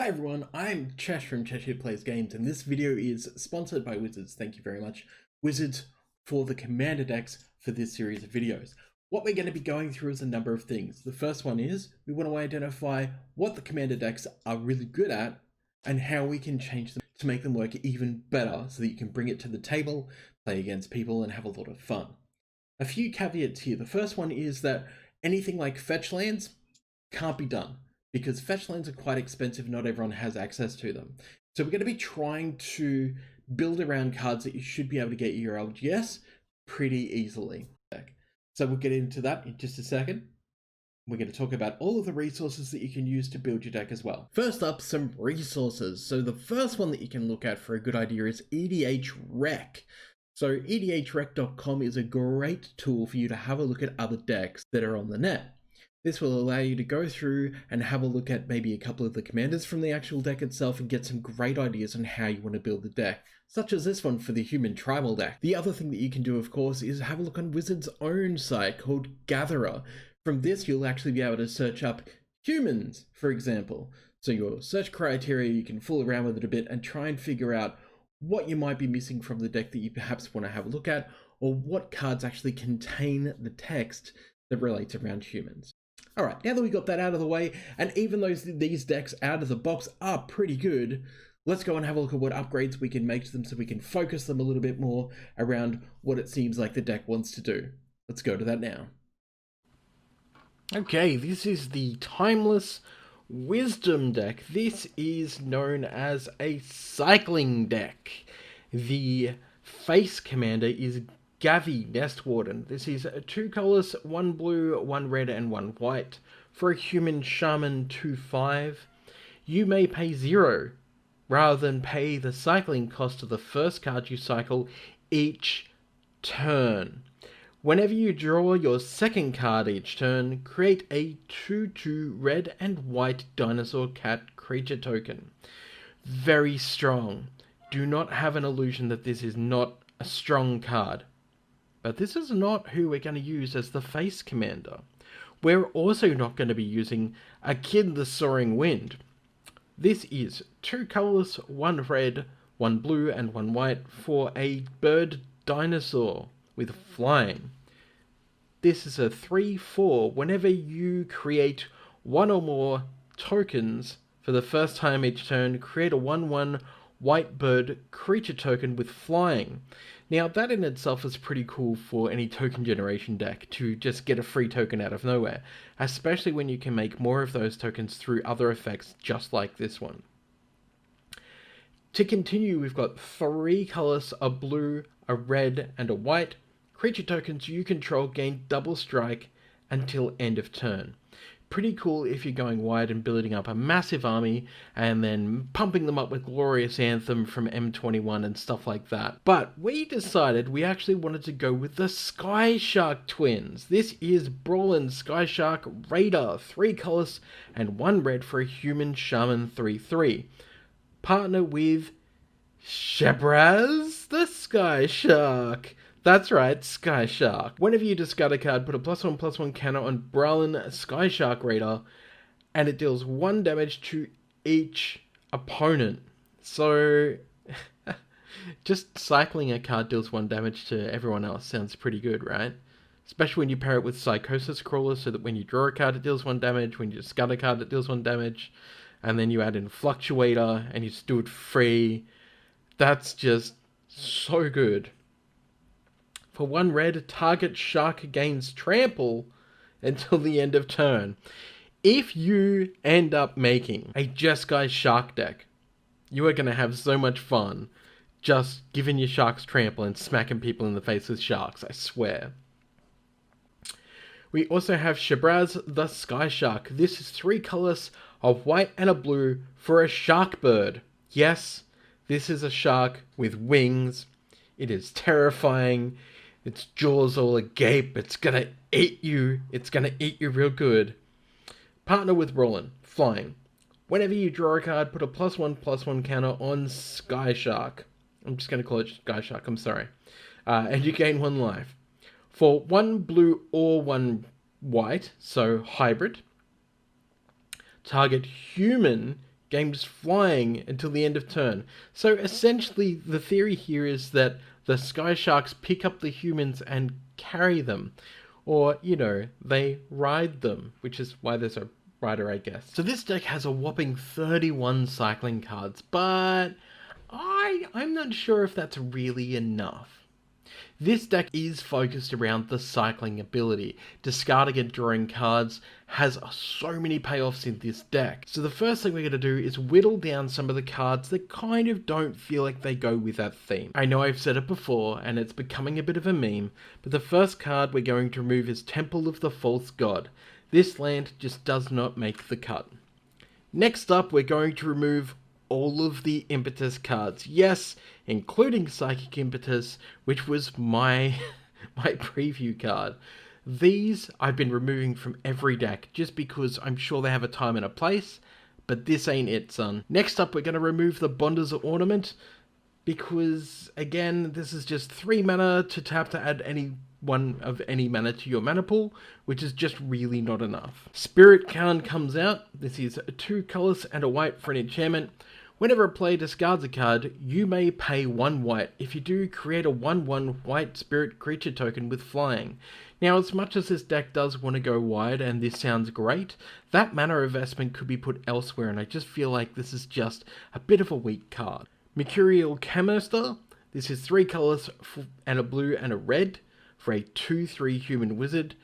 Hi everyone, I'm Chesh from Cheshire Plays Games, and this video is sponsored by Wizards. Thank you very much, Wizards, for the commander decks for this series of videos. What we're going to be going through is a number of things. The first one is we want to identify what the commander decks are really good at and how we can change them to make them work even better so that you can bring it to the table, play against people, and have a lot of fun. A few caveats here. The first one is that anything like fetch lands can't be done, because fetch lands are quite expensive, not everyone has access to them. So we're going to be trying to build around cards that you should be able to get your LGS pretty easily. So we'll get into that in just a second. We're going to talk about all of the resources that you can use to build your deck as well. First up, some resources. So the first one that you can look at for a good idea is EDHREC. So EDHREC.com is a great tool for you to have a look at other decks that are on the net. This will allow you to go through and have a look at maybe a couple of the commanders from the actual deck itself and get some great ideas on how you want to build the deck, such as this one for the human tribal deck. The other thing that you can do, of course, is have a look on Wizards' own site called Gatherer. From this, you'll actually be able to search up humans, for example. So your search criteria, you can fool around with it a bit and try and figure out what you might be missing from the deck that you perhaps want to have a look at, or what cards actually contain the text that relates around humans. Alright, now that we got that out of the way, and even though these decks out of the box are pretty good, let's go and have a look at what upgrades we can make to them so we can focus them a little bit more around what it seems like the deck wants to do. Let's go to that now. Okay, this is the Timeless Wisdom deck. This is known as a cycling deck. The face commander is Gavi Nest Warden. This is 2 colors, 1 blue, 1 red, and 1 white. For a human shaman 2/5, you may pay 0 rather than pay the cycling cost of the first card you cycle each turn. Whenever you draw your second card each turn, create a 2/2 red and white dinosaur cat creature token. Very strong. Do not have an illusion that this is not a strong card. But this is not who we're going to use as the face commander. We're also not going to be using Akid the Soaring Wind. This is 2 colors, 1 red, 1 blue, and 1 white for a bird dinosaur with flying. This is a 3/4. Whenever you create 1 or more tokens for the first time each turn, create a 1/1 white bird creature token with flying. Now that in itself is pretty cool for any token generation deck to just get a free token out of nowhere, especially when you can make more of those tokens through other effects just like this one. To continue, we've got 3 colors, a blue, a red, and a white. Creature tokens you control gain double strike until end of turn. Pretty cool if you're going wide and building up a massive army and then pumping them up with Glorious Anthem from M21 and stuff like that. But we decided we actually wanted to go with the Sky Shark twins. This is Brawlin Sky Shark Raider, 3 colors and 1 red for a human shaman 3/3. Partner with Shabraz the Sky Shark. That's right, Sky Shark. Whenever you discard a card, put a +1/+1 counter on Brawlin Sky Shark Raider, and it deals 1 damage to each opponent. So, just cycling a card deals 1 damage to everyone else sounds pretty good, right? Especially when you pair it with Psychosis Crawler, so that when you draw a card it deals 1 damage, when you discard a card it deals 1 damage, and then you add in Fluctuator, and you just do it free. That's just so good. For 1 red, target shark gains trample until the end of turn. If you end up making a Jeskai Shark deck, you are going to have so much fun just giving your sharks trample and smacking people in the face with sharks, I swear. We also have Shabraz the Sky Shark. This is 3 colors, a white and a blue for a shark bird. Yes, this is a shark with wings. It is terrifying. Its jaws all agape. It's gonna eat you. It's gonna eat you real good. Partner with Roland. Flying. Whenever you draw a card, put a +1/+1 counter on Sky Shark. I'm just gonna call it Sky Shark, I'm sorry. And you gain 1 life. For 1 blue or 1 white, so hybrid, target human game's flying until the end of turn. So essentially, the theory here is that the Sky Sharks pick up the humans and carry them. Or, they ride them, which is why there's a rider, I guess. So this deck has a whopping 31 cycling cards, but I'm not sure if that's really enough. This deck is focused around the cycling ability. Discarding and drawing cards has so many payoffs in this deck. So the first thing we're going to do is whittle down some of the cards that kind of don't feel like they go with that theme. I know I've said it before and it's becoming a bit of a meme, but the first card we're going to remove is Temple of the False God. This land just does not make the cut. Next up, we're going to remove all of the Impetus cards. Yes, including Psychic Impetus, which was my preview card. These I've been removing from every deck just because I'm sure they have a time and a place, but this ain't it, son. Next up, we're going to remove the Bonder's Ornament because, again, this is just 3 mana to tap to add any one of any mana to your mana pool, which is just really not enough. Spirit Khan comes out. This is 2 colors and a white for an enchantment. Whenever a player discards a card, you may pay 1 white. If you do, create a 1/1 white spirit creature token with flying. Now, as much as this deck does want to go wide, and this sounds great, that mana investment could be put elsewhere, and I just feel like this is just a bit of a weak card. Mercurial Chemister. This is 3 colors and a blue and a red for a 2/3 human wizard.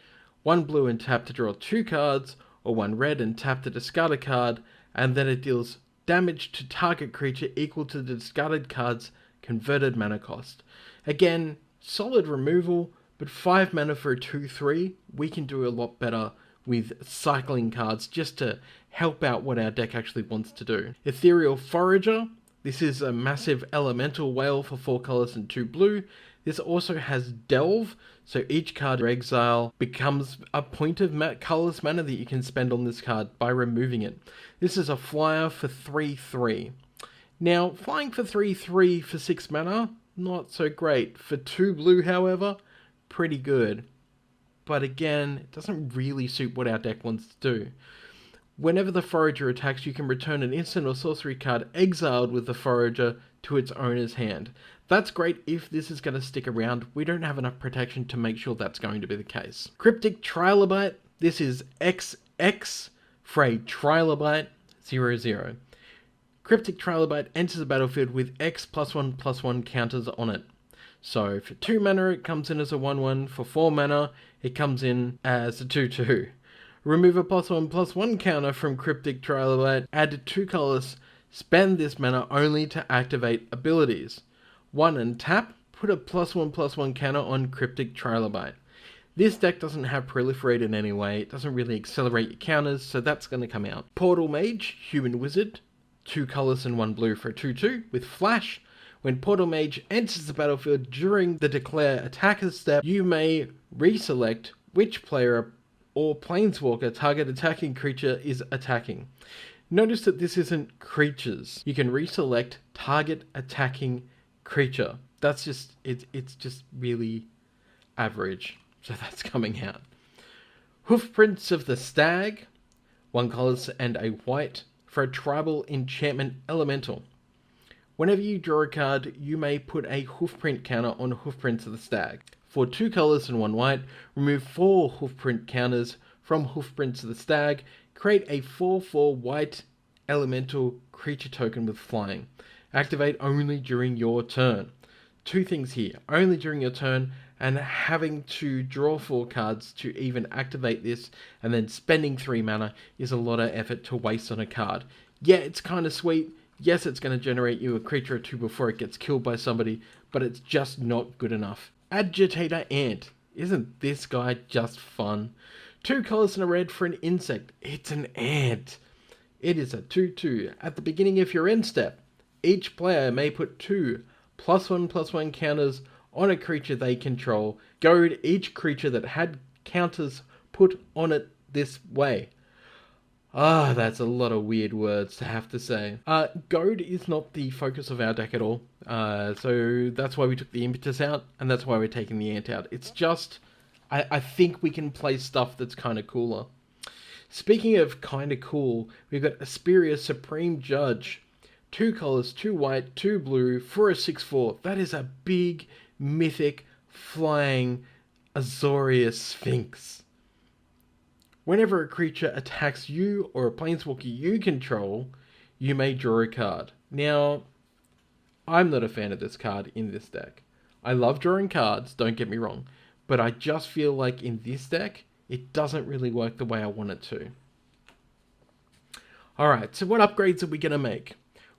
1 blue and tap to draw 2 cards, or 1 red and tap to discard a card, and then it deals damage to target creature equal to the discarded card's converted mana cost. Again, solid removal, but 5 mana for a 2/3, we can do a lot better with cycling cards just to help out what our deck actually wants to do. Ethereal Forager. This is a massive elemental whale for 4 colors and 2 blue. This also has Delve, so each card or exile becomes a point of colorless mana that you can spend on this card by removing it. This is a flyer for 3/3. Now, flying for 3/3 for 6 mana, not so great. For 2 blue, however, pretty good. But again, it doesn't really suit what our deck wants to do. Whenever the Forager attacks, you can return an instant or sorcery card exiled with the Forager to its owner's hand. That's great if this is going to stick around. We don't have enough protection to make sure that's going to be the case. Cryptic Trilobite. This is XX for a Trilobite 0/0. Cryptic Trilobite enters the battlefield with X +1/+1 counters on it. So for 2 mana, it comes in as a 1/1. For 4 mana, it comes in as a 2/2. Remove a +1/+1 counter from Cryptic Trilobite, add 2 colors, spend this mana only to activate abilities. 1 and tap, put a +1/+1 counter on Cryptic Trilobite. This deck doesn't have Proliferate in any way, it doesn't really accelerate your counters, so that's going to come out. Portal Mage, Human Wizard, 2 colors and 1 blue for a 2/2 with Flash. When Portal Mage enters the battlefield during the Declare Attacker's step, you may reselect which player or planeswalker target attacking creature is attacking. Notice that this isn't creatures. You can reselect target attacking creature. That's just, it's just really average. So that's coming out. Hoofprints of the Stag, 1 colors and a white for a tribal enchantment elemental. Whenever you draw a card, you may put a hoofprint counter on Hoofprints of the Stag. For 2 colors and 1 white, remove 4 hoofprint counters from Hoofprints of the Stag. Create a 4/4 white elemental creature token with flying. Activate only during your turn. 2 things here. Only during your turn, and having to draw 4 cards to even activate this, and then spending 3 mana is a lot of effort to waste on a card. Yeah, it's kind of sweet. Yes, it's going to generate you a creature or 2 before it gets killed by somebody, but it's just not good enough. Agitator Ant. Isn't this guy just fun? 2 colors and a red for an insect. It's an ant. It is a 2/2. At the beginning of your end step, each player may put 2 +1/+1 counters on a creature they control. Goad each creature that had counters put on it this way. That's a lot of weird words to have to say. Goad is not the focus of our deck at all. So that's why we took the Impetus out, and that's why we're taking the Ant out. It's just, I think we can play stuff that's kind of cooler. Speaking of kinda cool, we've got Asperia Supreme Judge. 2 colors, 2 white, 2 blue for a 6/4. That is a big, mythic, flying Azorius Sphinx. Whenever a creature attacks you or a planeswalker you control, you may draw a card. Now, I'm not a fan of this card in this deck. I love drawing cards, don't get me wrong, but I just feel like in this deck, it doesn't really work the way I want it to. Alright, so what upgrades are we going to make?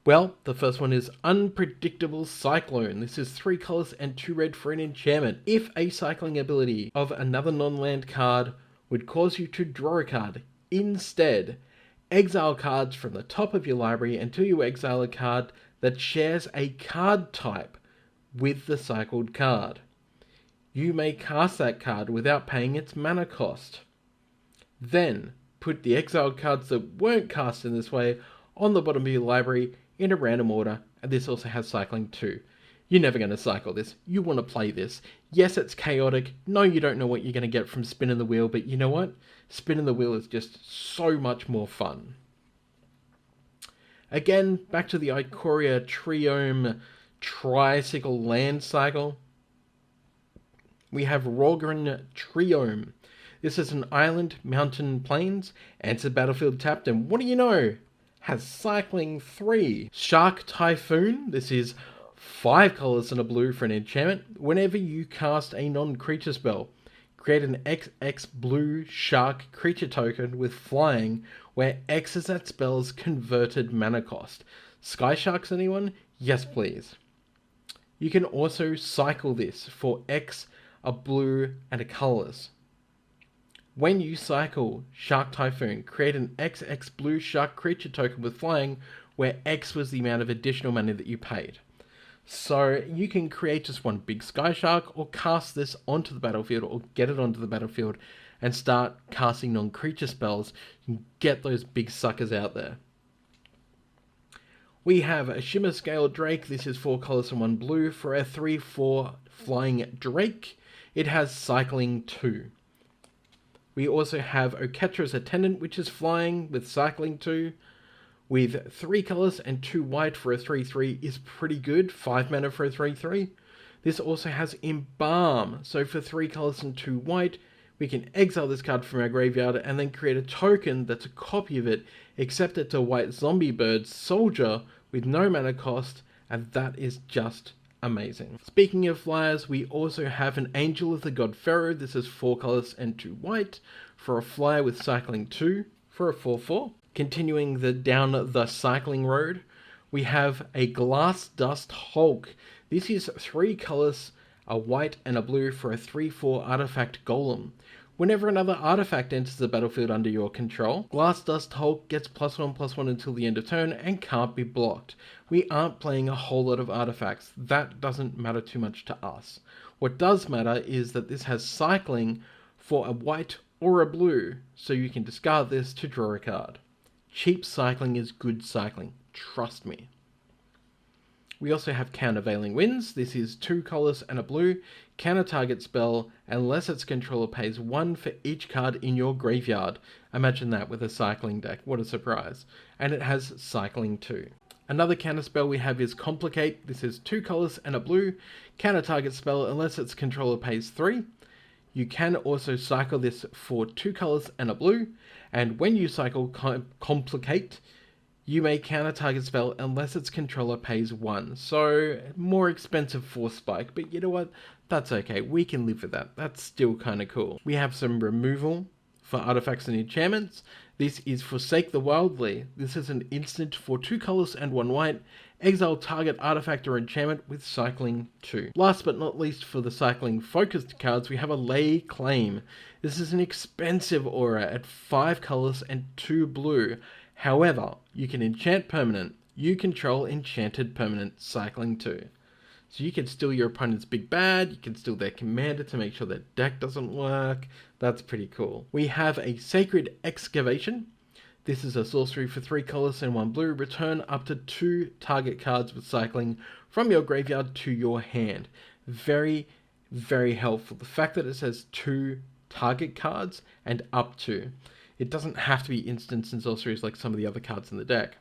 Well, the first one is Unpredictable Cyclone. This is 3 colors and 2 red for an enchantment. If a cycling ability of another non-land card would cause you to draw a card, instead, exile cards from the top of your library until you exile a card that shares a card type with the cycled card. You may cast that card without paying its mana cost. Then, put the exiled cards that weren't cast in this way on the bottom of your library in a random order, and this also has cycling too. You're never going to cycle this. You want to play this. Yes, it's chaotic. No, you don't know what you're going to get from spinning the wheel, but you know what? Spinning the wheel is just so much more fun. Again, back to the Ikoria Triome Tricycle Land Cycle. We have Rogran Triome. This is an island, mountain, plains, enters battlefield tapped, and what do you know? Has cycling 3. Shark Typhoon. This is 5 colors and a blue for an enchantment. Whenever you cast a non-creature spell, create an XX blue shark creature token with flying, where X is that spell's converted mana cost. Sky Sharks, anyone? Yes, please. You can also cycle this for X, a blue, and a colorless. When you cycle Shark Typhoon, create an XX blue shark creature token with flying, where X was the amount of additional money that you paid. So you can create just one big Sky Shark, or cast this onto the battlefield, or get it onto the battlefield, and start casting non-creature spells, and get those big suckers out there. We have a Shimmer Scale Drake. This is 4 colors and 1 blue for a 3/4 flying Drake. It has cycling 2. We also have Oketra's Attendant, which is flying with cycling 2. With 3 colors and 2 white for a 3/3 is pretty good. 5 mana for a 3/3. This also has Embalm. So for 3 colors and 2 white, we can exile this card from our graveyard and then create a token that's a copy of it, except it's a white zombie bird soldier with no mana cost, and that is just amazing. Speaking of flyers, we also have an Angel of the God-Pharaoh. This is 4 colors and 2 white for a flyer with cycling 2 for a 4/4. Continuing down the cycling road, we have a Glass Dust Hulk. This is 3 colors, a white and a blue for a 3/4 artifact golem. Whenever another artifact enters the battlefield under your control, Glass Dust Hulk gets +1/+1 until the end of turn and can't be blocked. We aren't playing a whole lot of artifacts. That doesn't matter too much to us. What does matter is that this has cycling for a white or a blue, so you can discard this to draw a card. Cheap cycling is good cycling, trust me. We also have Countervailing Winds. This is 2 colors and a blue. Counter target spell unless its controller pays 1 for each card in your graveyard. Imagine that with a cycling deck. What a surprise. And it has cycling too. Another counter spell we have is Complicate. This is 2 colors and a blue. Counter target spell unless its controller pays 3. You can also cycle this for 2 colors and a blue. And when you cycle Complicate, you may counter target spell unless its controller pays 1. So, more expensive for Spike, but you know what? That's okay. We can live with that. That's still kind of cool. We have some removal for artifacts and enchantments. This is Forsake the Wildly. This is an instant for 2 colors and 1 white. Exile target artifact or enchantment with cycling 2. Last but not least, for the cycling focused cards, we have a Lay Claim. This is an expensive aura at 5 colors and 2 blue. However, you can enchant permanent. You control enchanted permanent, cycling 2. So you can steal your opponent's big bad, you can steal their commander to make sure their deck doesn't work. That's pretty cool. We have a Sacred Excavation. This is a sorcery for 3 colors and 1 blue. Return up to 2 target cards with cycling from your graveyard to your hand. Very, very helpful. The fact that it says 2 target cards and up to It doesn't have to be instants and sorceries like some of the other cards in the deck.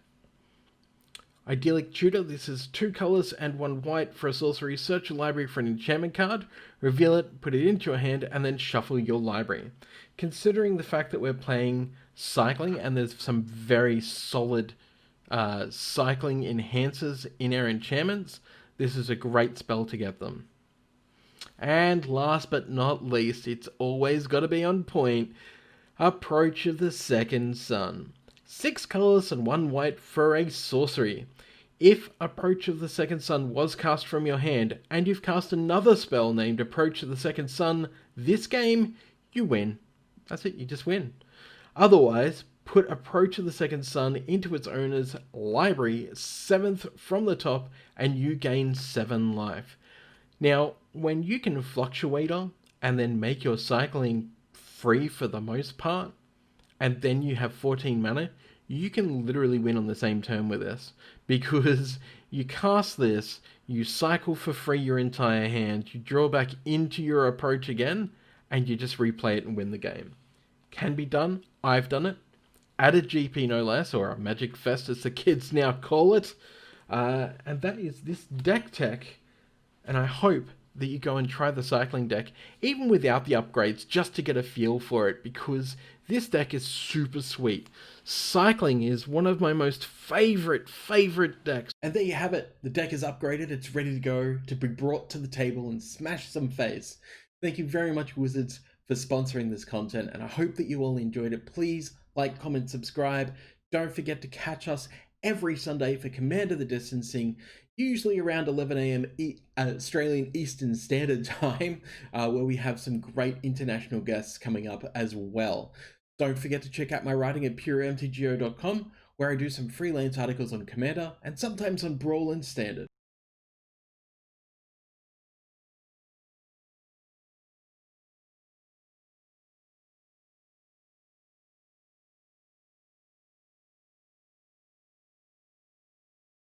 Idyllic Tutor, this is 2 colors and 1 white for a sorcery. Search your library for an enchantment card, reveal it, put it into your hand, and then shuffle your library. Considering the fact that we're playing cycling and there's some very solid cycling enhancers in our enchantments, this is a great spell to get them. And last but not least, it's always got to be on point, Approach of the Second Sun. 6 colors and 1 white for a sorcery. If Approach of the Second Sun was cast from your hand, and you've cast another spell named Approach of the Second Sun this game, you win. That's it, you just win. Otherwise, put Approach of the Second Sun into its owner's library, 7th from the top, and you gain 7 life. Now, when you can Fluctuator, and then make your cycling free for the most part, and then you have 14 mana, you can literally win on the same turn with this, because you cast this, you cycle for free your entire hand, you draw back into your approach again, and you just replay it and win the game. Can be done. I've done it. At a GP no less, or a Magic Fest as the kids now call it. And that is this deck tech. And I hope that you go and try the cycling deck, even without the upgrades, just to get a feel for it, because this deck is super sweet. Cycling is one of my most favorite decks. And there you have it. The deck is upgraded. It's ready to go, to be brought to the table and smash some face. Thank you very much, Wizards, for sponsoring this content, and I hope that you all enjoyed it. Please like, comment, subscribe. Don't forget to catch us every Sunday for Command of the Distancing, usually around 11 AM Australian Eastern Standard Time, where we have some great international guests coming up as well. Don't forget to check out my writing at PUREMTGO.com, where I do some freelance articles on Commander and sometimes on Brawl and Standard.